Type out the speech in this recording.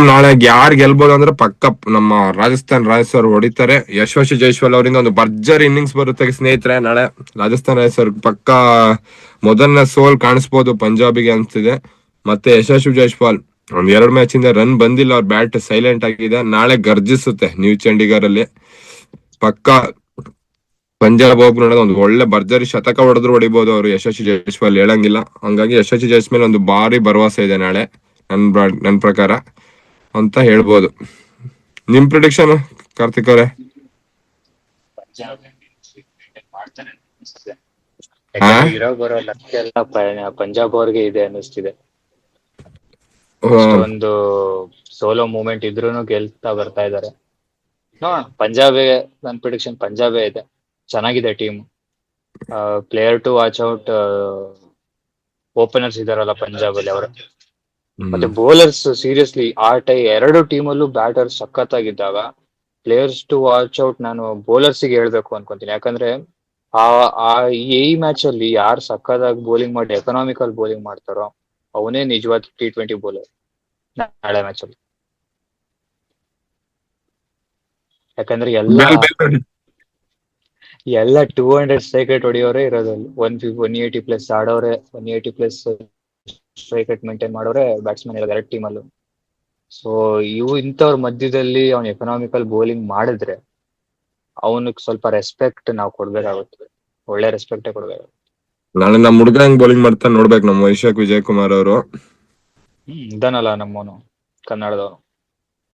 ನಾಳೆ ಯಾರು ಗೆಲ್ಬಹುದು ಅಂದ್ರೆ ಪಕ್ಕ ನಮ್ಮ ರಾಜಸ್ಥಾನ್ ರಾಯಲ್ಸ್ ಅವರು ಹೊಡಿತಾರೆ. ಯಶಸ್ವಿ ಜೈಸ್ವಾಲ್ ಅವರಿಂದ ಒಂದು ಭರ್ಜರಿ ಇನ್ನಿಂಗ್ಸ್ ಬರುತ್ತೆ ಸ್ನೇಹಿತರೆ. ನಾಳೆ ರಾಜಸ್ಥಾನ್ ರಾಯಲ್ಸ್ ಅವ್ರಿಗೆ ಪಕ್ಕ ಮೊದಲನೇ ಸೋಲ್ ಕಾಣಿಸ್ಬೋದು ಪಂಜಾಬಿಗೆ ಅನ್ಸ್ತಿದೆ. ಮತ್ತೆ ಯಶಸ್ವಿ ಜೈಸ್ವಾಲ್ ಒಂದ್ 2 ಮ್ಯಾಚ್ ಇಂದ ರನ್ ಬಂದಿಲ್ಲ, ಅವ್ರ ಬ್ಯಾಟ್ ಸೈಲೆಂಟ್ ಆಗಿದೆ. ನಾಳೆ ಗರ್ಜಿಸುತ್ತೆ ನ್ಯೂ ಚಂಡೀಗರ್ ಅಲ್ಲಿ. ಪಕ್ಕ ಪಂಜಾಬ್ ಹೋಗಿ ನೋಡೋದು ಒಂದು ಒಳ್ಳೆ ಭರ್ಜರಿ ಶತಕ ಹೊಡೆದ್ರು ಹೊಡಿಬಹುದು ಅವರು ಯಶಸ್ವಿ ಜೈಸ್ವಾಲ್, ಹೇಳಂಗಿಲ್ಲ. ಹಂಗಾಗಿ ಯಶಸ್ವಿ ಜೈಸ್ವಾಲ್ ಒಂದು ಭಾರಿ ಭರವಸೆ ಇದೆ ನಾಳೆ ನನ್ ಪ್ರಕಾರ ಅಂತ ಹೇಳ್ಬೋದು. ನಿಮ್ ಪ್ರಿಡಿಕ್ಷನ್ ಕಾರ್ತಿಕ್ ಅವರೇ? ಇರೋ ಬರೋ ಲಕ್ಷ ಎಲ್ಲ ಪಂಜಾಬ್ ಅವ್ರಿಗೆ ಇದೆ ಅನ್ನಿಸ್ತಿದೆ. ಅಷ್ಟೊಂದು ಸೋಲೋ ಮೂಮೆಂಟ್ ಇದ್ರೂನು ಗೆಲ್ತಾ ಬರ್ತಾ ಇದಾರೆ. ಪಂಜಾಬೇ ನನ್ ಪ್ರಿಡಿಕ್ಷನ್, ಪಂಜಾಬೇ ಇದೆ. ಚೆನ್ನಾಗಿದೆ team. Player to watch out openers ಇದಾರಲ್ಲ ಪಂಜಾಬ್ ಅಲ್ಲಿ ಅವರು. ಮತ್ತೆ ಬೌಲರ್ಸ್ ಸೀರಿಯಸ್ಲಿ ಎರಡು ಟೀಮ್ ಅಲ್ಲೂ ಬ್ಯಾಟರ್ಸ್ ಸಖತ್ತಾಗಿದ್ದಾಗ ಪ್ಲೇಯರ್ಸ್ ಟು ವಾಚ್ ಔಟ್ ನಾನು ಬೌಲರ್ಸ್ ಗೆ ಹೇಳ್ಬೇಕು ಅನ್ಕೊಂತೀನಿ. ಯಾಕಂದ್ರೆ ಈ ಮ್ಯಾಚ್ ಅಲ್ಲಿ ಯಾರು ಸಖತ್ತಾಗಿ ಬೌಲಿಂಗ್ ಮಾಡಿ ಎಕನಾಮಿಕಲ್ ಬೌಲಿಂಗ್ ಮಾಡ್ತಾರೋ ಅವನೇ ನಿಜವಾದ T20 ಬೌಲರ್ ನಾಳೆ ಮ್ಯಾಚ್ ಅಲ್ಲಿ. ಯಾಕಂದ್ರೆ ಎಲ್ಲ 200 ಸ್ಟ್ರೈಕ್ ರೇಟ್ ಹೊಡಿಯೋರೇ ಇರೋದಲ್ಲಿ. 180+ ಆಡೋರೆ, 180+ ಸ್ಟ್ರೈಕ್ ರೇಟ್ ಮೇಂಟೈನ್ ಮಾಡೋರೆ ಬ್ಯಾಟ್ಸ್ಮನ್ ಇರೋದು ಎರಡು ಟೀಮ್ ಅಲ್ಲೂ. ಸೊ ಇಂಥವ್ರ ಮಧ್ಯದಲ್ಲಿ ಅವ್ನು ಎಕನಾಮಿಕಲ್ ಬೌಲಿಂಗ್ ಮಾಡಿದ್ರೆ ಅವನಿಗೆ ಸ್ವಲ್ಪ ರೆಸ್ಪೆಕ್ಟ್ ನಾವು ಕೊಡ್ಬೇಕಾಗುತ್ತೆ. ಒಳ್ಳೆ ರೆಸ್ಪೆಕ್ಟೇ ಕೊಡ್ಬೇಕಾಗುತ್ತೆ. ನಾಳೆ ನಮ್ಮ ಹುಡುಗ ಹೆಂಗ್ ಬೌಲಿಂಗ್ ಮಾಡ್ತಾ ನೋಡ್ಬೇಕು, ನಮ್ಮ ವೈಶಾಖ್ ವಿಜಯ್ ಕುಮಾರ್ ಅವರು. ಇದಾನಲ್ಲ ನಮ್ಮವನು ಕನ್ನಡದವನು.